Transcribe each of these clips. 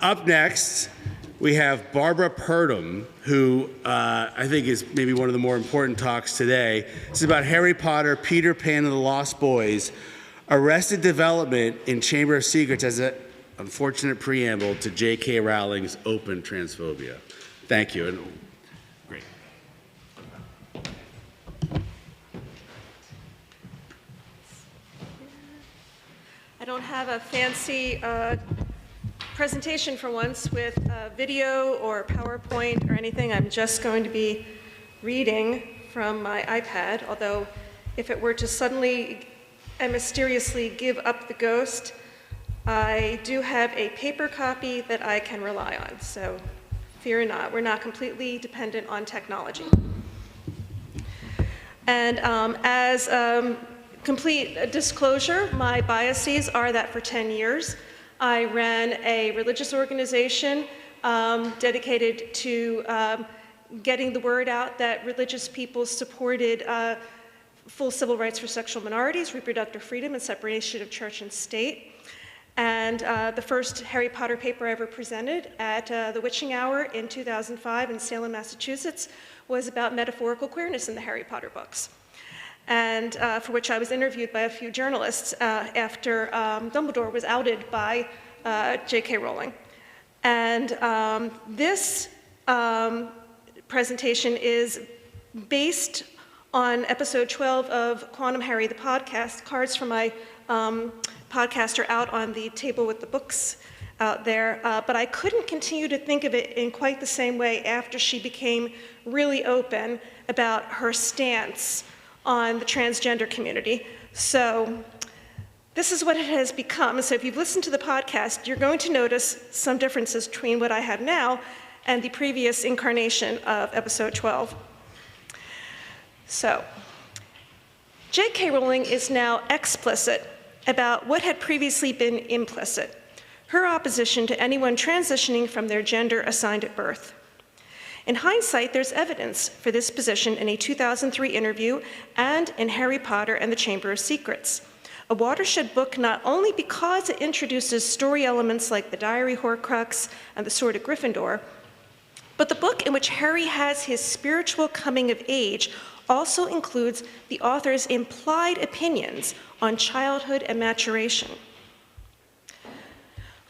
Up next, we have Barbara Purdom, who I think is maybe one of the more important talks today. This is about Harry Potter, Peter Pan and the Lost Boys, Arrested Development in Chamber of Secrets as an unfortunate preamble to J.K. Rowling's open transphobia. Thank you. And great. I don't have a fancy presentation for once with video or PowerPoint or anything. I'm just going to be reading from my iPad, although if it were to suddenly and mysteriously give up the ghost, I do have a paper copy that I can rely on, so fear not. We're not completely dependent on technology. And as complete disclosure, my biases are that for 10 years, I ran a religious organization dedicated to getting the word out that religious people supported full civil rights for sexual minorities, reproductive freedom, and separation of church and state. And the first Harry Potter paper I ever presented at the Witching Hour in 2005 in Salem, Massachusetts, was about metaphorical queerness in the Harry Potter books, and for which I was interviewed by a few journalists after Dumbledore was outed by J.K. Rowling. And this presentation is based on episode 12 of Quantum Harry, the podcast. Cards from my podcast are out on the table with the books out there, but I couldn't continue to think of it in quite the same way after she became really open about her stance on the transgender community. So this is what it has become. So if you've listened to the podcast, you're going to notice some differences between what I have now and the previous incarnation of episode 12. So, J.K. Rowling is now explicit about what had previously been implicit, her opposition to anyone transitioning from their gender assigned at birth. In hindsight, there's evidence for this position in a 2003 interview and in Harry Potter and the Chamber of Secrets, a watershed book not only because it introduces story elements like the diary Horcrux and the Sword of Gryffindor, but the book in which Harry has his spiritual coming of age also includes the author's implied opinions on childhood and maturation.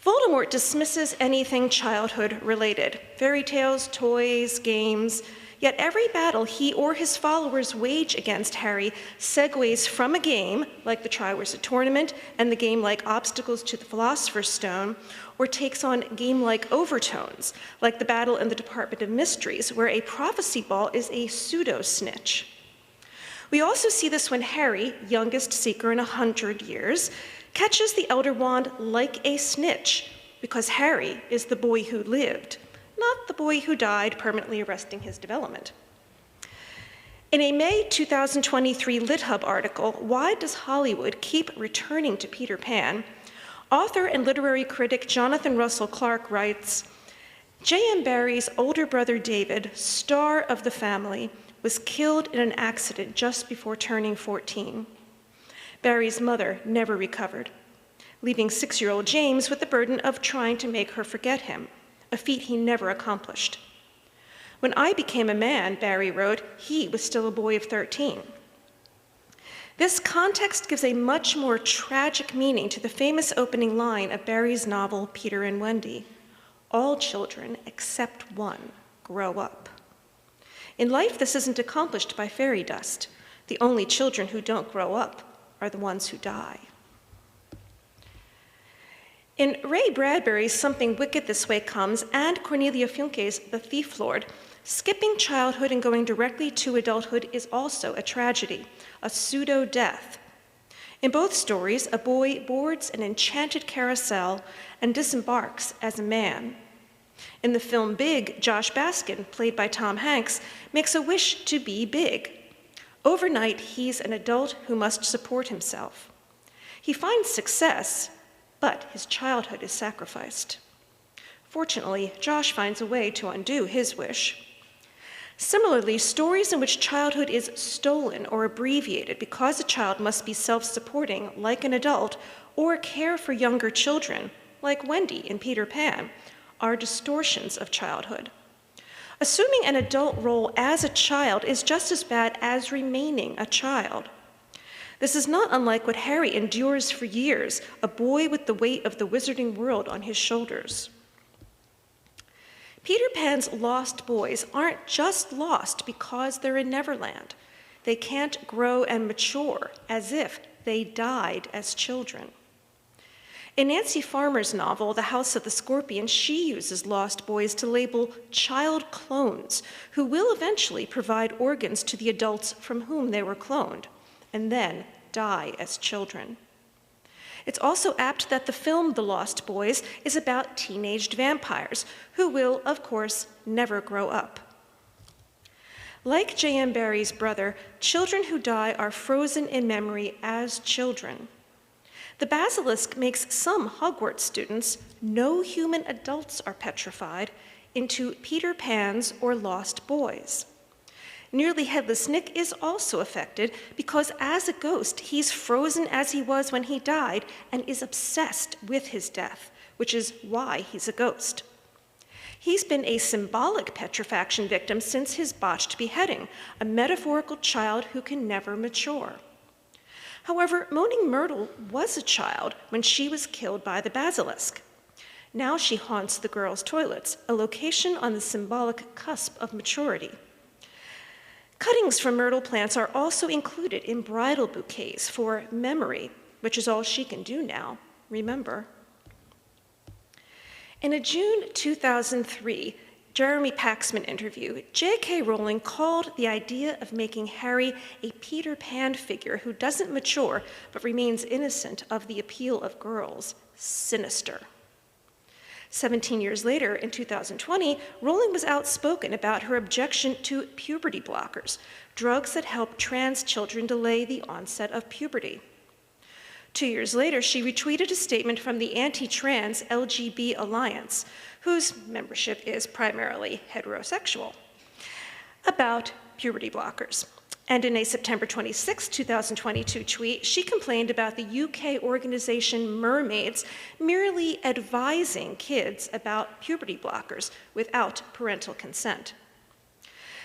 Voldemort dismisses anything childhood related, fairy tales, toys, games, yet every battle he or his followers wage against Harry segues from a game, like the Triwizard Tournament and the game like Obstacles to the Philosopher's Stone, or takes on game-like overtones, like the battle in the Department of Mysteries, where a prophecy ball is a pseudo-snitch. We also see this when Harry, youngest seeker in 100 years, catches the Elder Wand like a snitch, because Harry is the boy who lived, not the boy who died, permanently arresting his development. In a May 2023 LitHub article, Why Does Hollywood Keep Returning to Peter Pan?, author and literary critic Jonathan Russell Clark writes, J.M. Barrie's older brother David, star of the family, was killed in an accident just before turning 14. Barrie's mother never recovered, leaving 6-year-old James with the burden of trying to make her forget him, a feat he never accomplished. When I became a man, Barrie wrote, he was still a boy of 13. This context gives a much more tragic meaning to the famous opening line of Barrie's novel, Peter and Wendy. All children, except one, grow up. In life, this isn't accomplished by fairy dust. The only children who don't grow up are the ones who die. In Ray Bradbury's Something Wicked This Way Comes and Cornelia Funke's The Thief Lord, skipping childhood and going directly to adulthood is also a tragedy, a pseudo-death. In both stories, a boy boards an enchanted carousel and disembarks as a man. In the film Big, Josh Baskin, played by Tom Hanks, makes a wish to be big. Overnight, he's an adult who must support himself. He finds success, but his childhood is sacrificed. Fortunately, Josh finds a way to undo his wish. Similarly, stories in which childhood is stolen or abbreviated because a child must be self-supporting, like an adult, or care for younger children, like Wendy in Peter Pan, are distortions of childhood. Assuming an adult role as a child is just as bad as remaining a child. This is not unlike what Harry endures for years, a boy with the weight of the wizarding world on his shoulders. Peter Pan's lost boys aren't just lost because they're in Neverland. They can't grow and mature as if they died as children. In Nancy Farmer's novel, The House of the Scorpion, she uses lost boys to label child clones who will eventually provide organs to the adults from whom they were cloned, and then die as children. It's also apt that the film The Lost Boys is about teenaged vampires who will, of course, never grow up. Like J.M. Barrie's brother, children who die are frozen in memory as children. The basilisk makes some Hogwarts students, no human adults are petrified, into Peter Pans or lost boys. Nearly Headless Nick is also affected because as a ghost, he's frozen as he was when he died and is obsessed with his death, which is why he's a ghost. He's been a symbolic petrifaction victim since his botched beheading, a metaphorical child who can never mature. However, Moaning Myrtle was a child when she was killed by the basilisk. Now she haunts the girls' toilets, a location on the symbolic cusp of maturity. Cuttings from myrtle plants are also included in bridal bouquets for memory, which is all she can do now, remember. In a June 2003 Jeremy Paxman interview, J.K. Rowling called the idea of making Harry a Peter Pan figure who doesn't mature but remains innocent of the appeal of girls sinister. 17 years later, in 2020, Rowling was outspoken about her objection to puberty blockers, drugs that help trans children delay the onset of puberty. 2 years later, she retweeted a statement from the anti-trans LGB Alliance, whose membership is primarily heterosexual, about puberty blockers. And in a September 26, 2022 tweet, she complained about the UK organization Mermaids merely advising kids about puberty blockers without parental consent.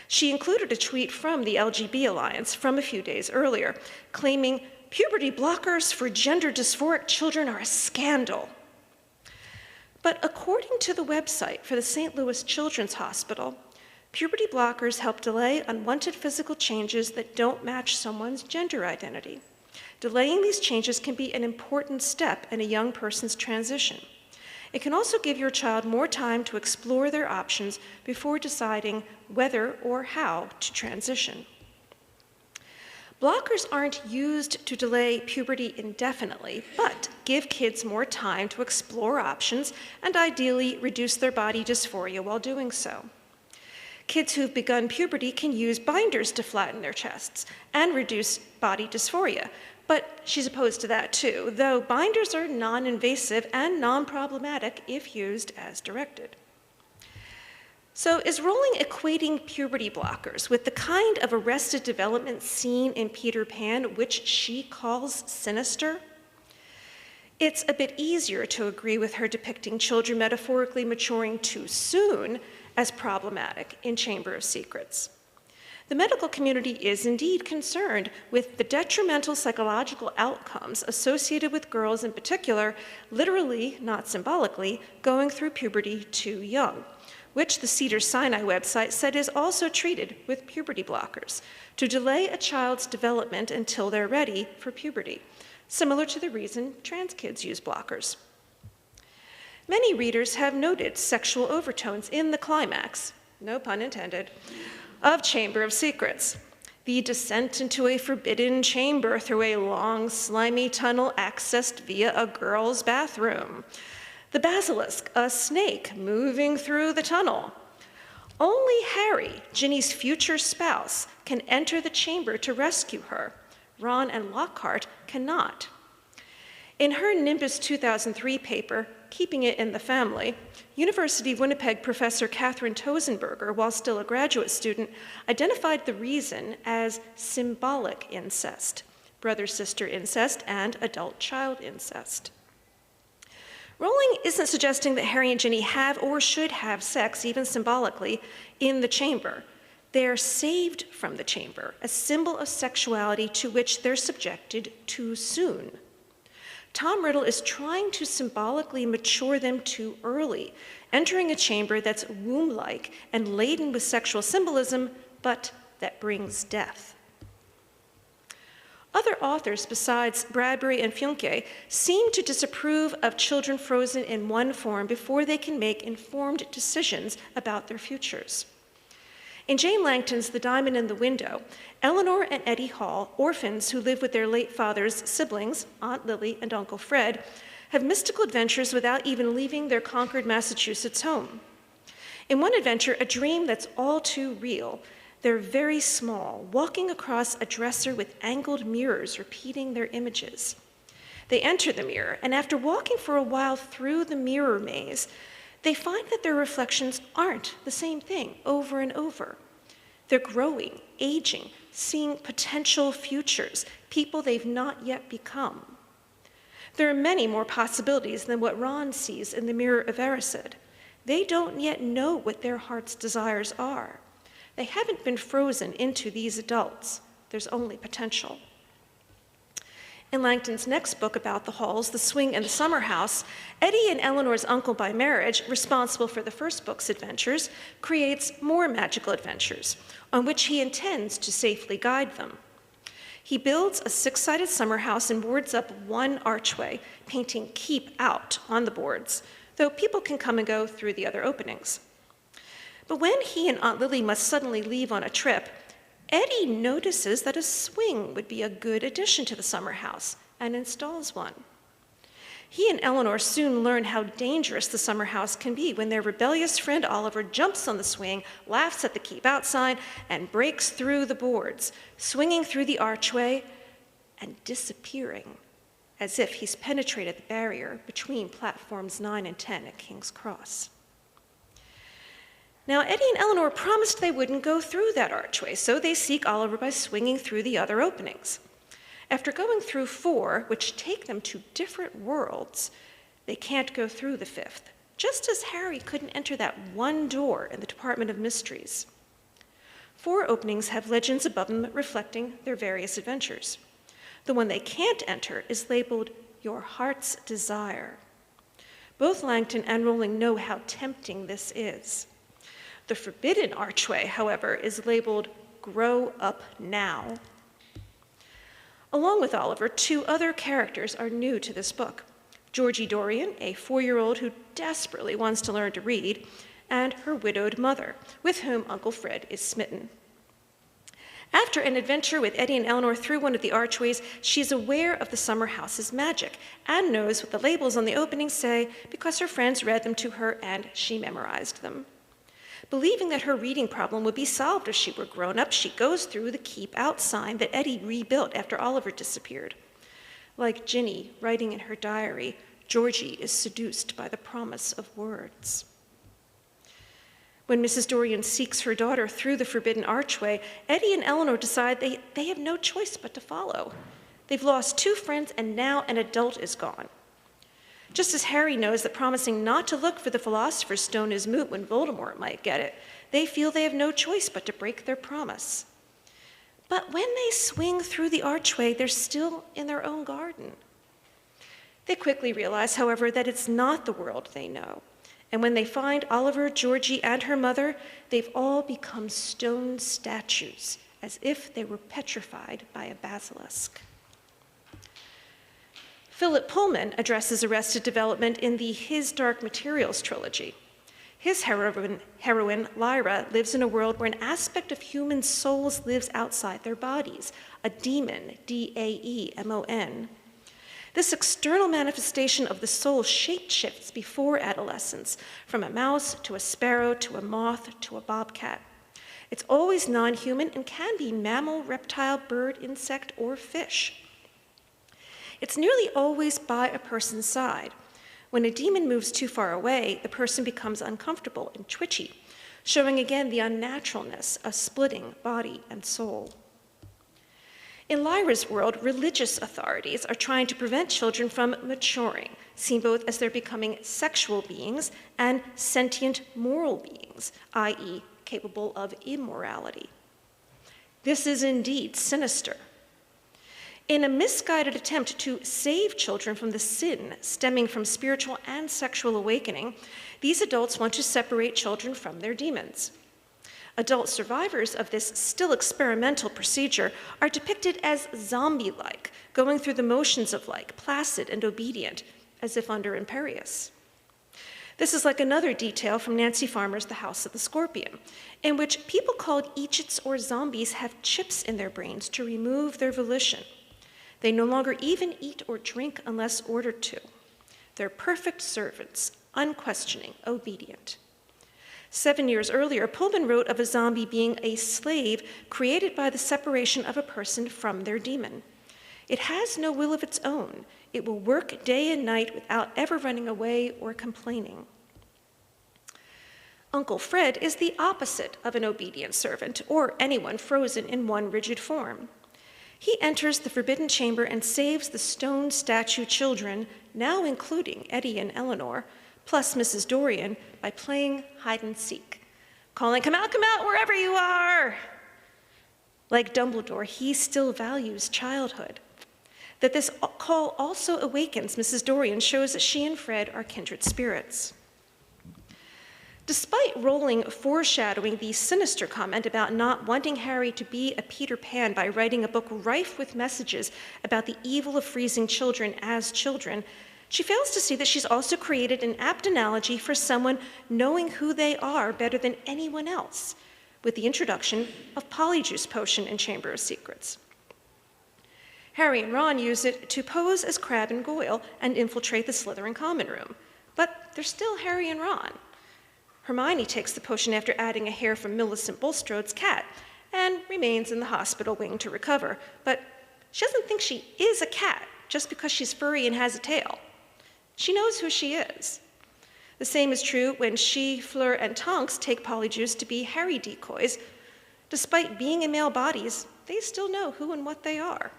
She included a tweet from the LGB Alliance from a few days earlier, claiming puberty blockers for gender dysphoric children are a scandal. But according to the website for the St. Louis Children's Hospital, puberty blockers help delay unwanted physical changes that don't match someone's gender identity. Delaying these changes can be an important step in a young person's transition. It can also give your child more time to explore their options before deciding whether or how to transition. Blockers aren't used to delay puberty indefinitely, but give kids more time to explore options and ideally reduce their body dysphoria while doing so. Kids who've begun puberty can use binders to flatten their chests and reduce body dysphoria, but she's opposed to that too, though binders are non-invasive and non-problematic if used as directed. So is Rowling equating puberty blockers with the kind of arrested development seen in Peter Pan, which she calls sinister? It's a bit easier to agree with her depicting children metaphorically maturing too soon as problematic in Chamber of Secrets. The medical community is indeed concerned with the detrimental psychological outcomes associated with girls in particular, literally, not symbolically, going through puberty too young, which the Cedars-Sinai website said is also treated with puberty blockers to delay a child's development until they're ready for puberty, similar to the reason trans kids use blockers. Many readers have noted sexual overtones in the climax, no pun intended, of Chamber of Secrets. The descent into a forbidden chamber through a long, slimy tunnel accessed via a girl's bathroom. The basilisk, a snake moving through the tunnel. Only Harry, Ginny's future spouse, can enter the chamber to rescue her. Ron and Lockhart cannot. In her Nimbus 2003 paper, Keeping It in the Family, University of Winnipeg professor Catherine Tosenberger, while still a graduate student, identified the reason as symbolic incest, brother-sister incest, and adult-child incest. Rowling isn't suggesting that Harry and Ginny have or should have sex, even symbolically, in the chamber. They're saved from the chamber, a symbol of sexuality to which they're subjected too soon. Tom Riddle is trying to symbolically mature them too early, entering a chamber that's womb-like and laden with sexual symbolism, but that brings death. Other authors besides Bradbury and Funke seem to disapprove of children frozen in one form before they can make informed decisions about their futures. In Jane Langton's The Diamond in the Window, Eleanor and Eddie Hall, orphans who live with their late father's siblings, Aunt Lily and Uncle Fred, have mystical adventures without even leaving their Concord, Massachusetts home. In one adventure, a dream that's all too real, they're very small, walking across a dresser with angled mirrors repeating their images. They enter the mirror, and after walking for a while through the mirror maze, they find that their reflections aren't the same thing over and over. They're growing, aging, seeing potential futures, people they've not yet become. There are many more possibilities than what Ron sees in the mirror of Erised. They don't yet know what their heart's desires are. They haven't been frozen into these adults. There's only potential. In Langton's next book about the Halls, The Swing and the Summer House, Eddie and Eleanor's uncle by marriage, responsible for the first book's adventures, creates more magical adventures, on which he intends to safely guide them. He builds a 6-sided summer house and boards up one archway, painting "Keep Out" on the boards, though people can come and go through the other openings. But when he and Aunt Lily must suddenly leave on a trip, Eddie notices that a swing would be a good addition to the summer house and installs one. He and Eleanor soon learn how dangerous the summer house can be when their rebellious friend Oliver jumps on the swing, laughs at the "Keep Out" sign, and breaks through the boards, swinging through the archway and disappearing, as if he's penetrated the barrier between platforms 9 and 10 at King's Cross. Now, Eddie and Eleanor promised they wouldn't go through that archway, so they seek Oliver by swinging through the other openings. After going through 4, which take them to different worlds, they can't go through the 5th, just as Harry couldn't enter that one door in the Department of Mysteries. 4 openings have legends above them reflecting their various adventures. The one they can't enter is labeled "Your Heart's Desire." Both Langton and Rowling know how tempting this is. The forbidden archway, however, is labeled "Grow Up Now." Along with Oliver, 2 other characters are new to this book: Georgie Dorian, a 4-year-old who desperately wants to learn to read, and her widowed mother, with whom Uncle Fred is smitten. After an adventure with Eddie and Eleanor through one of the archways, she's aware of the summer house's magic and knows what the labels on the openings say because her friends read them to her and she memorized them. Believing that her reading problem would be solved if she were grown up, she goes through the "Keep Out" sign that Eddie rebuilt after Oliver disappeared. Like Ginny writing in her diary, Georgie is seduced by the promise of words. When Mrs. Dorian seeks her daughter through the forbidden archway, Eddie and Eleanor decide they have no choice but to follow. They've lost 2 friends, and now an adult is gone. Just as Harry knows that promising not to look for the Philosopher's Stone is moot when Voldemort might get it, they feel they have no choice but to break their promise. But when they swing through the archway, they're still in their own garden. They quickly realize, however, that it's not the world they know. And when they find Oliver, Georgie, and her mother, they've all become stone statues, as if they were petrified by a basilisk. Philip Pullman addresses Arrested Development in the His Dark Materials trilogy. His heroine, Lyra, lives in a world where an aspect of human souls lives outside their bodies, a daemon, D-A-E-M-O-N. This external manifestation of the soul shape-shifts before adolescence, from a mouse to a sparrow to a moth to a bobcat. It's always non-human and can be mammal, reptile, bird, insect, or fish. It's nearly always by a person's side. When a demon moves too far away, the person becomes uncomfortable and twitchy, showing again the unnaturalness of splitting body and soul. In Lyra's world, religious authorities are trying to prevent children from maturing, seen both as they're becoming sexual beings and sentient moral beings, i.e., capable of immorality. This is indeed sinister. In a misguided attempt to save children from the sin stemming from spiritual and sexual awakening, these adults want to separate children from their demons. Adult survivors of this still experimental procedure are depicted as zombie-like, going through the motions of like, placid and obedient, as if under imperious. This is like another detail from Nancy Farmer's The House of the Scorpion, in which people called Eechits or zombies have chips in their brains to remove their volition. They no longer even eat or drink unless ordered to. They're perfect servants, unquestioning, obedient. 7 years earlier, Pullman wrote of a zombie being a slave created by the separation of a person from their demon. It has no will of its own. It will work day and night without ever running away or complaining. Uncle Fred is the opposite of an obedient servant or anyone frozen in one rigid form. He enters the forbidden chamber and saves the stone statue children, now including Eddie and Eleanor, plus Mrs. Dorian, by playing hide and seek, calling, come out, wherever you are." Like Dumbledore, he still values childhood. That this call also awakens Mrs. Dorian shows that she and Fred are kindred spirits. Despite Rowling foreshadowing the sinister comment about not wanting Harry to be a Peter Pan by writing a book rife with messages about the evil of freezing children as children, she fails to see that she's also created an apt analogy for someone knowing who they are better than anyone else, with the introduction of Polyjuice Potion in Chamber of Secrets. Harry and Ron use it to pose as Crabbe and Goyle and infiltrate the Slytherin common room, but they're still Harry and Ron. Hermione takes the potion after adding a hair from Millicent Bulstrode's cat and remains in the hospital wing to recover, but she doesn't think she is a cat just because she's furry and has a tail. She knows who she is. The same is true when she, Fleur, and Tonks take Polyjuice to be Harry decoys. Despite being in male bodies, they still know who and what they are.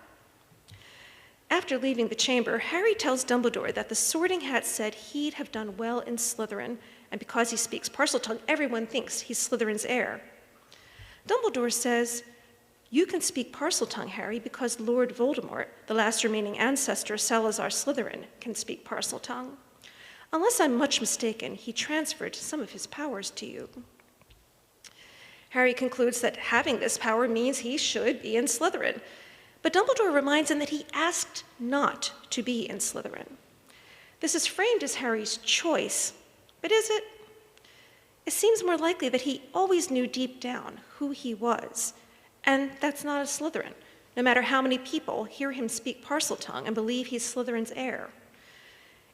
After leaving the chamber, Harry tells Dumbledore that the Sorting Hat said he'd have done well in Slytherin, and because he speaks Parseltongue, everyone thinks he's Slytherin's heir. Dumbledore says, "You can speak Parseltongue, Harry, because Lord Voldemort, the last remaining ancestor of Salazar Slytherin, can speak Parseltongue. Unless I'm much mistaken, he transferred some of his powers to you." Harry concludes that having this power means he should be in Slytherin, but Dumbledore reminds him that he asked not to be in Slytherin. This is framed as Harry's choice, but is it? It seems more likely that he always knew deep down who he was, and that's not a Slytherin, no matter how many people hear him speak Parseltongue and believe he's Slytherin's heir.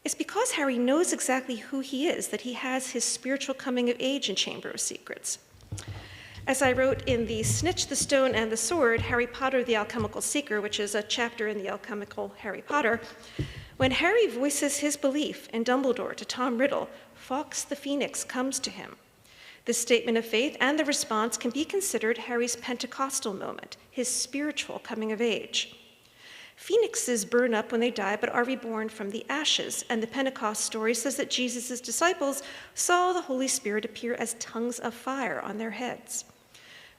It's because Harry knows exactly who he is that he has his spiritual coming of age in Chamber of Secrets. As I wrote in the Snitch, the Stone, and the Sword, Harry Potter the Alchemical Seeker, which is a chapter in the Alchemical Harry Potter, when Harry voices his belief in Dumbledore to Tom Riddle, Fawkes the Phoenix comes to him. This statement of faith and the response can be considered Harry's Pentecostal moment, his spiritual coming of age. Phoenixes burn up when they die but are reborn from the ashes, and the Pentecost story says that Jesus' disciples saw the Holy Spirit appear as tongues of fire on their heads.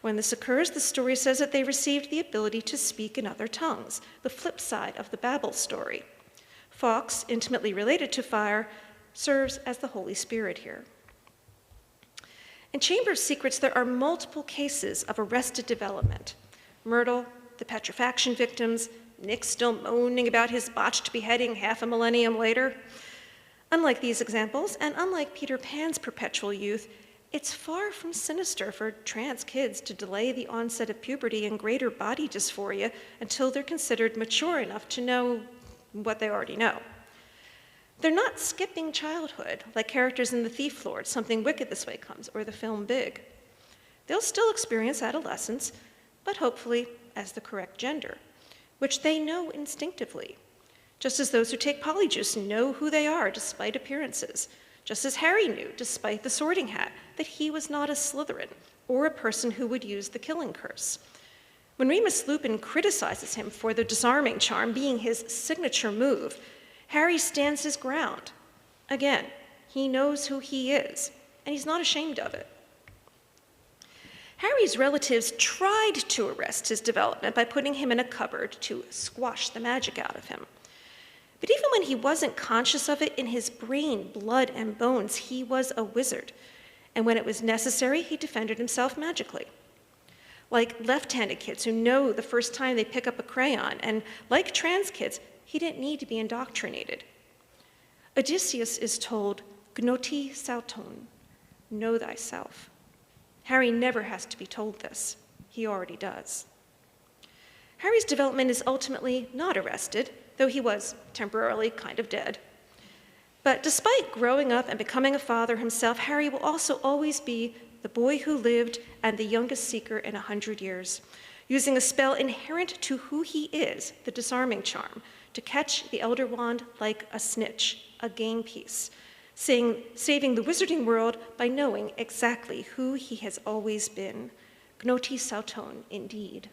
When this occurs, the story says that they received the ability to speak in other tongues, the flip side of the Babel story. Fawkes, intimately related to fire, serves as the Holy Spirit here. In Chamber of Secrets, there are multiple cases of arrested development. Myrtle, the petrifaction victims, Nick still moaning about his botched beheading half a millennium later. Unlike these examples, and unlike Peter Pan's perpetual youth, it's far from sinister for trans kids to delay the onset of puberty and greater body dysphoria until they're considered mature enough to know what they already know. They're not skipping childhood like characters in The Thief Lord, Something Wicked This Way Comes, or the film Big. They'll still experience adolescence, but hopefully as the correct gender, which they know instinctively, just as those who take Polyjuice know who they are despite appearances, just as Harry knew, despite the Sorting Hat, that he was not a Slytherin or a person who would use the killing curse. When Remus Lupin criticizes him for the disarming charm being his signature move, Harry stands his ground. Again, he knows who he is, and he's not ashamed of it. Harry's relatives tried to arrest his development by putting him in a cupboard to squash the magic out of him. But even when he wasn't conscious of it, in his brain, blood, and bones, he was a wizard. And when it was necessary, he defended himself magically. Like left-handed kids who know the first time they pick up a crayon, and like trans kids, he didn't need to be indoctrinated. Odysseus is told, gnoti sauton, know thyself. Harry never has to be told this. He already does. Harry's development is ultimately not arrested, though he was temporarily kind of dead. But despite growing up and becoming a father himself, Harry will also always be the boy who lived and the youngest seeker in 100 years, using a spell inherent to who he is, the disarming charm, to catch the Elder Wand like a snitch, a game piece, saving the wizarding world by knowing exactly who he has always been. Gnoti sauton, indeed.